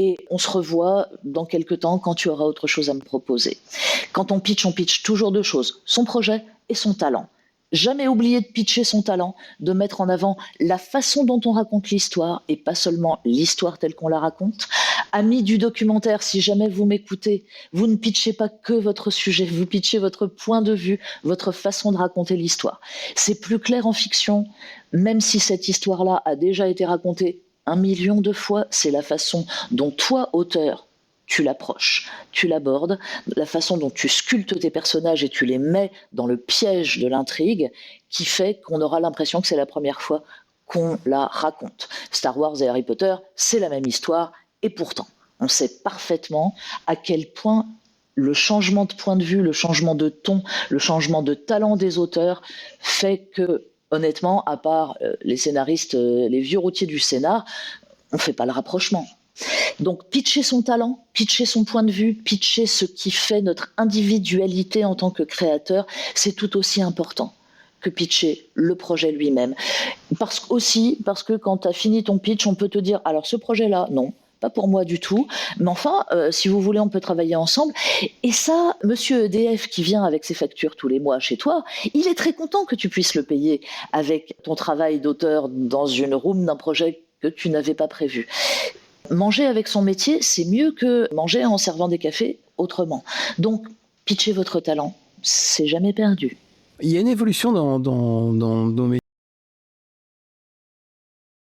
et on se revoit dans quelques temps quand tu auras autre chose à me proposer. Quand on pitch toujours deux choses, son projet et son talent. Jamais oublier de pitcher son talent, de mettre en avant la façon dont on raconte l'histoire et pas seulement l'histoire telle qu'on la raconte. Amis du documentaire, si jamais vous m'écoutez, vous ne pitchez pas que votre sujet, vous pitchez votre point de vue, votre façon de raconter l'histoire. C'est plus clair en fiction, même si cette histoire-là a déjà été racontée 1 million de fois, c'est la façon dont toi, auteur, tu l'approches, tu l'abordes, la façon dont tu sculptes tes personnages et tu les mets dans le piège de l'intrigue qui fait qu'on aura l'impression que c'est la première fois qu'on la raconte. Star Wars et Harry Potter, c'est la même histoire et pourtant, on sait parfaitement à quel point le changement de point de vue, le changement de ton, le changement de talent des auteurs fait que, honnêtement, à part les scénaristes, les vieux routiers du scénar, on ne fait pas le rapprochement. Donc pitcher son talent, pitcher son point de vue, pitcher ce qui fait notre individualité en tant que créateur, c'est tout aussi important que pitcher le projet lui-même. Parce que quand tu as fini ton pitch, on peut te dire, alors ce projet-là, non, pas pour moi du tout, mais enfin, si vous voulez, on peut travailler ensemble. Et ça, monsieur EDF qui vient avec ses factures tous les mois chez toi, il est très content que tu puisses le payer avec ton travail d'auteur dans une room d'un projet que tu n'avais pas prévu. Manger avec son métier, c'est mieux que manger en servant des cafés autrement. Donc, pitchez votre talent, c'est jamais perdu. Il y a une évolution dans nos métiers.